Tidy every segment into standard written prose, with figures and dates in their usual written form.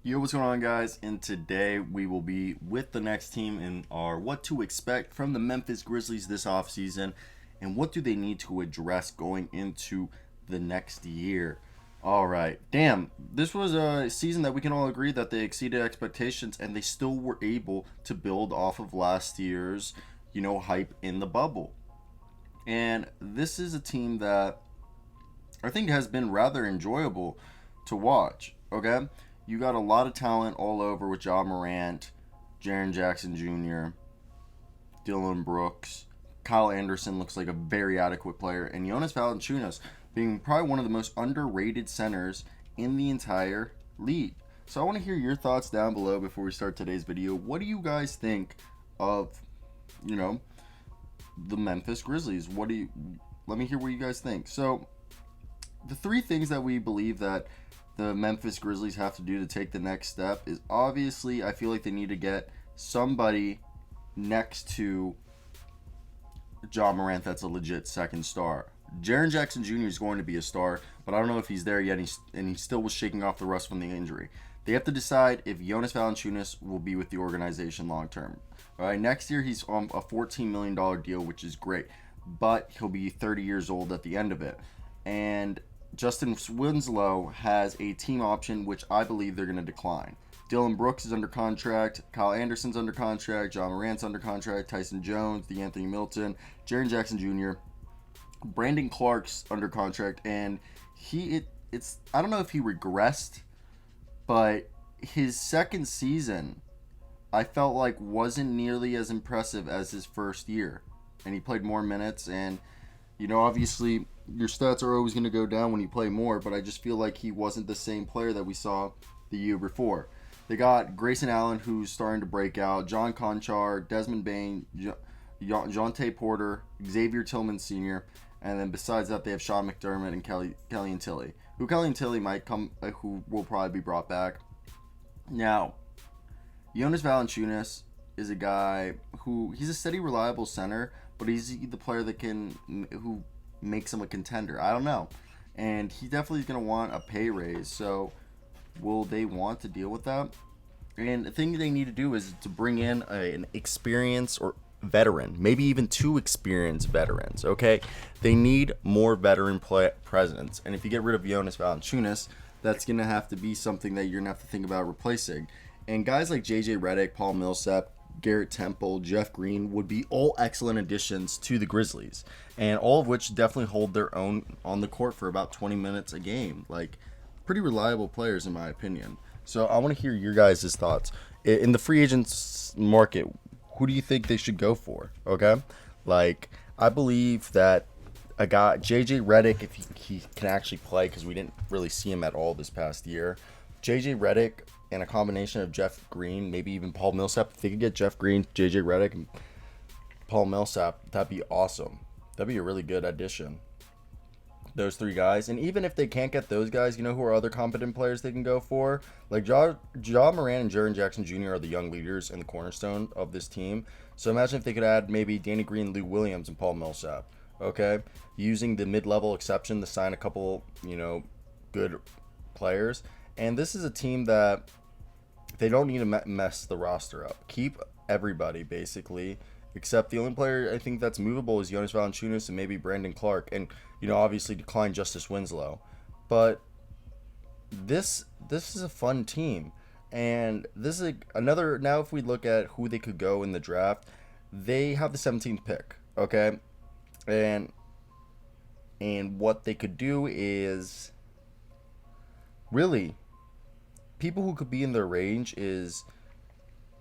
Yo, what's going on, guys? And today we will be with the next team in our what to expect from the Memphis Grizzlies this offseason and what do they need to address going into the next year. All right. Damn, this was a season that we can all agree that they exceeded expectations and they still were able to build off of last year's, hype in the bubble. And this is a team that I think has been rather enjoyable to watch. Okay, you got a lot of talent all over with Ja Morant, Jaren Jackson Jr., Dylan Brooks, Kyle Anderson looks like a very adequate player, and Jonas Valanciunas being probably one of the most underrated centers in the entire league. So I want to hear your thoughts down below before we start today's video. What do you guys think of, you know, the Memphis Grizzlies? Let me hear what you guys think. So the three things that we believe that the Memphis Grizzlies have to do to take the next step is obviously I feel like they need to get somebody next to Ja Morant that's a legit second star. Jaren Jackson Jr. is going to be a star, but I don't know if he's there yet, and he still was shaking off the rust from the injury. They have to decide if Jonas Valanciunas will be with the organization long term. All right, next year he's on a $14 million deal, which is great, but he'll be 30 years old at the end of it. And Justin Winslow has a team option, which I believe they're going to decline. Dylan Brooks is under contract. Kyle Anderson's under contract. Ja Morant's under contract. Tyson Jones, DeAnthony Milton, Jaren Jackson Jr., Brandon Clark's under contract, and it's I don't know if he regressed, but his second season I felt like wasn't nearly as impressive as his first year, and he played more minutes. And obviously your stats are always going to go down when you play more, but I just feel like he wasn't the same player that we saw the year before. They got Grayson Allen, who's starting to break out, John Conchar, Desmond Bain, Jonte Porter, Xavier Tillman Sr., and then besides that, they have Sean McDermott and Kelly and Tilly, who Kelly and Tilly might come, who will probably be brought back. Now, Jonas Valanciunas is a guy who he's a steady, reliable center, but he's the player that who makes him a contender. I don't know, and he definitely is going to want a pay raise. So, will they want to deal with that? And the thing they need to do is to bring in an experienced or veteran, maybe even two experienced veterans. Okay, they need more veteran presence, and if you get rid of Jonas Valanciunas, that's going to have to be something that you're going to have to think about replacing. And guys like JJ Redick, Paul Millsap, Garrett Temple, Jeff Green would be all excellent additions to the Grizzlies, and all of which definitely hold their own on the court for about 20 minutes a game. Like, pretty reliable players in my opinion. So I want to hear your guys' thoughts. In the free agents market, who do you think they should go for? Okay? Like, I believe that a guy, JJ Redick, if he can actually play, because we didn't really see him at all this past year. JJ Redick and a combination of Jeff Green, maybe even Paul Millsap. If they could get Jeff Green, JJ Redick, and Paul Millsap, that'd be awesome. That'd be a really good addition. Those three guys. And even if they can't get those guys, you know who are other competent players they can go for? Like Ja Morant and Jaren Jackson Jr. are the young leaders and the cornerstone of this team. So imagine if they could add maybe Danny Green, Lou Williams, and Paul Millsap. Okay? Using the mid-level exception to sign a couple, good players. And this is a team that they don't need to mess the roster up. Keep everybody, basically, except the only player I think that's movable is Jonas Valanciunas and maybe Brandon Clark. And, obviously decline Justice Winslow. But this is a fun team. And this is another, now if we look at who they could go in the draft, they have the 17th pick, okay? And what they could do is really people who could be in their range is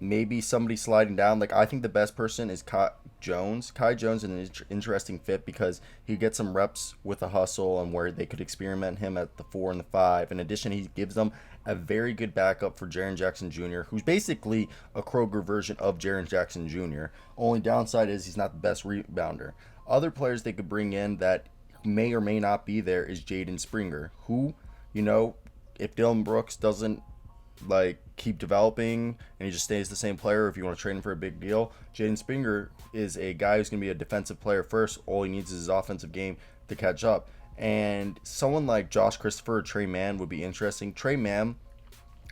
maybe somebody sliding down. Like, I think the best person is Kai Jones. Kai Jones is an interesting fit because he gets some reps with a hustle and where they could experiment him at the 4 and the 5. In addition, he gives them a very good backup for Jaren Jackson Jr., who's basically a Kroger version of Jaren Jackson Jr. Only downside is he's not the best rebounder. Other players they could bring in that may or may not be there is Jaden Springer, who, if Dylan Brooks doesn't keep developing and he just stays the same player, if you want to trade him for a big deal, Jaden Springer is a guy who's going to be a defensive player first. All he needs is his offensive game to catch up. And someone like Josh Christopher or Trey Mann would be interesting. Trey Mann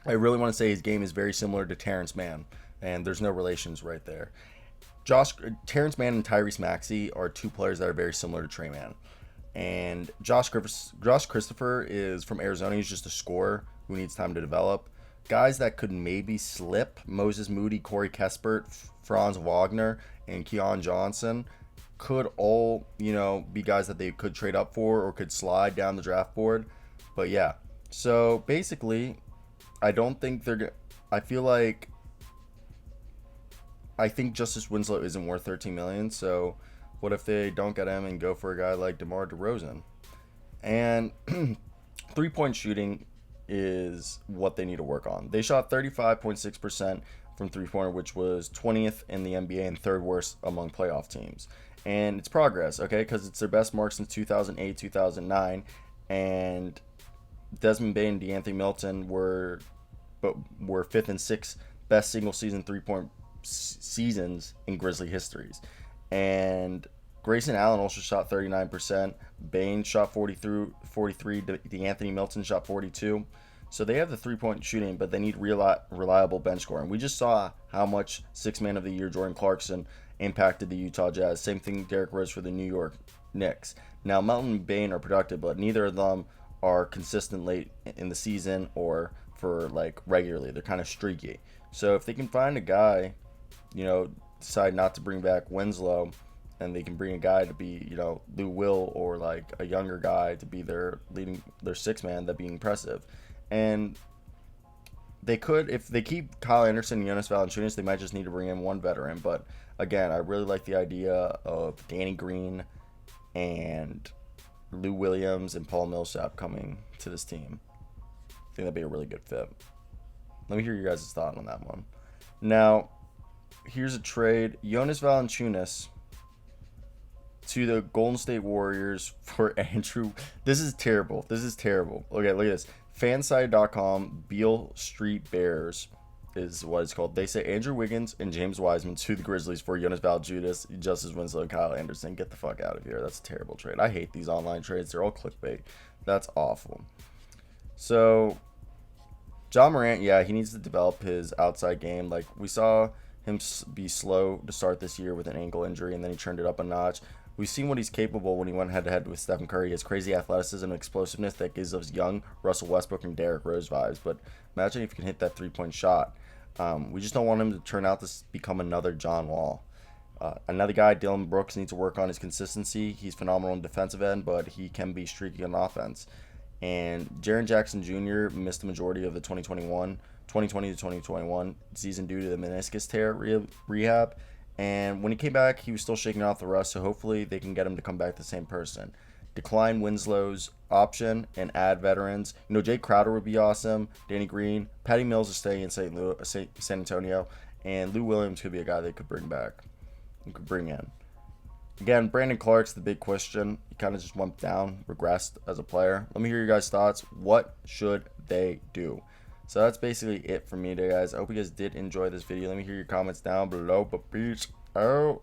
I really want to say his game is very similar to Terrence Mann, and there's no relations right there. Terrence Mann and Tyrese Maxey are two players that are very similar to Trey Mann. And Josh Christopher is from Arizona. He's just a scorer who needs time to develop. Guys that could maybe slip: Moses Moody, Corey Kespert, Franz Wagner, and Keon Johnson could all, be guys that they could trade up for or could slide down the draft board. But yeah, so basically, I don't think they're gonna. I feel like I think Justice Winslow isn't worth 13 million. So what if they don't get him and go for a guy like DeMar DeRozan? And 3-point shooting is what they need to work on. They shot 35.6% from three-pointer, which was 20th in the NBA and third worst among playoff teams. And it's progress, okay, because it's their best mark since 2008, 2009. And Desmond Bane and DeAnthony Melton were fifth and sixth best single-season three-point seasons in Grizzly histories. And Grayson Allen also shot 39%. Bane shot 43. DeAnthony Melton shot 42. So they have the three-point shooting, but they need reliable bench scoring. We just saw how much Sixth Man of the Year Jordan Clarkson impacted the Utah Jazz. Same thing Derrick Rose for the New York Knicks. Now Melton and Bane are productive, but neither of them are consistent late in the season or for like regularly. They're kind of streaky. So if they can find a guy, decide not to bring back Winslow, and they can bring a guy to be, Lou Will or like a younger guy to be their sixth man, that'd be impressive. And they could, if they keep Kyle Anderson and Jonas Valanciunas, they might just need to bring in one veteran. But again, I really like the idea of Danny Green and Lou Williams and Paul Millsap coming to this team. I think that'd be a really good fit. Let me hear your guys' thought on that one. Now, here's a trade. Jonas Valanciunas to the Golden State Warriors for Andrew. This is terrible. Okay, look at this. Fanside.com, Beale Street Bears is what it's called. They say Andrew Wiggins and James Wiseman to the Grizzlies for Jonas Valanciunas, Justice Winslow, and Kyle Anderson. Get the fuck out of here. That's a terrible trade. I hate these online trades. They're all clickbait. That's awful. So, Ja Morant, yeah, he needs to develop his outside game. Like, we saw him be slow to start this year with an ankle injury, and then he turned it up a notch. We've seen what he's capable when he went head-to-head with Stephen Curry. He has crazy athleticism and explosiveness that gives us young Russell Westbrook and Derrick Rose vibes. But imagine if he can hit that three-point shot. We just don't want him to turn out to become another John Wall. Another guy, Dylan Brooks, needs to work on his consistency. He's phenomenal in defensive end, but he can be streaky on offense. And Jaren Jackson Jr. missed the majority of the 2020 to 2021 season due to the meniscus tear rehab. And when he came back, he was still shaking off the rust, so hopefully they can get him to come back the same person. Decline Winslow's option and add veterans. Jay Crowder would be awesome. Danny Green. Patty Mills is staying in San Antonio. And Lou Williams could be a guy they could bring in. Again, Brandon Clark's the big question. He kind of just went down, regressed as a player. Let me hear your guys' thoughts. What should they do? So that's basically it for me today, guys. I hope you guys did enjoy this video. Let me hear your comments down below. But peace out.